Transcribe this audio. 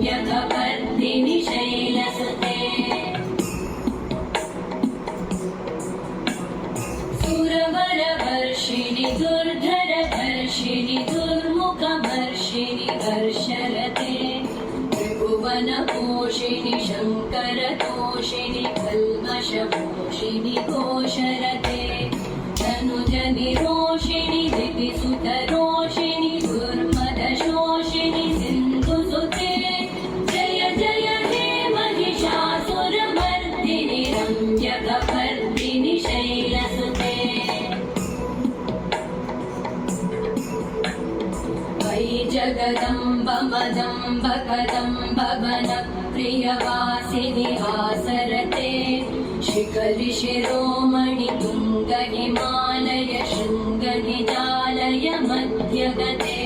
रम्यकपर्दिनि शैलसुते सुरवरवर्षिणि दुर्धरधर्षिणि दुर्मुखमर्षिणि हर्षरते त्रिभुवनपोषिणि शङ्करतोषिणि कल्मषपोषिणि घोषरते तनुजनिरोषिणि दितिसुतरोषिणि दुर्मदशोषिणि सिन्धुसुते जय जय हे महिषासुरमर्दिनि रम्यकपर्दिनि शैलसुते वै जगदम्ब मदम्ब कदम्ब वनप्रियवासिनि हासरते शिखरि शिरोमणि तुङ्ग हिमालय शृङ्ग निजालय मध्यगते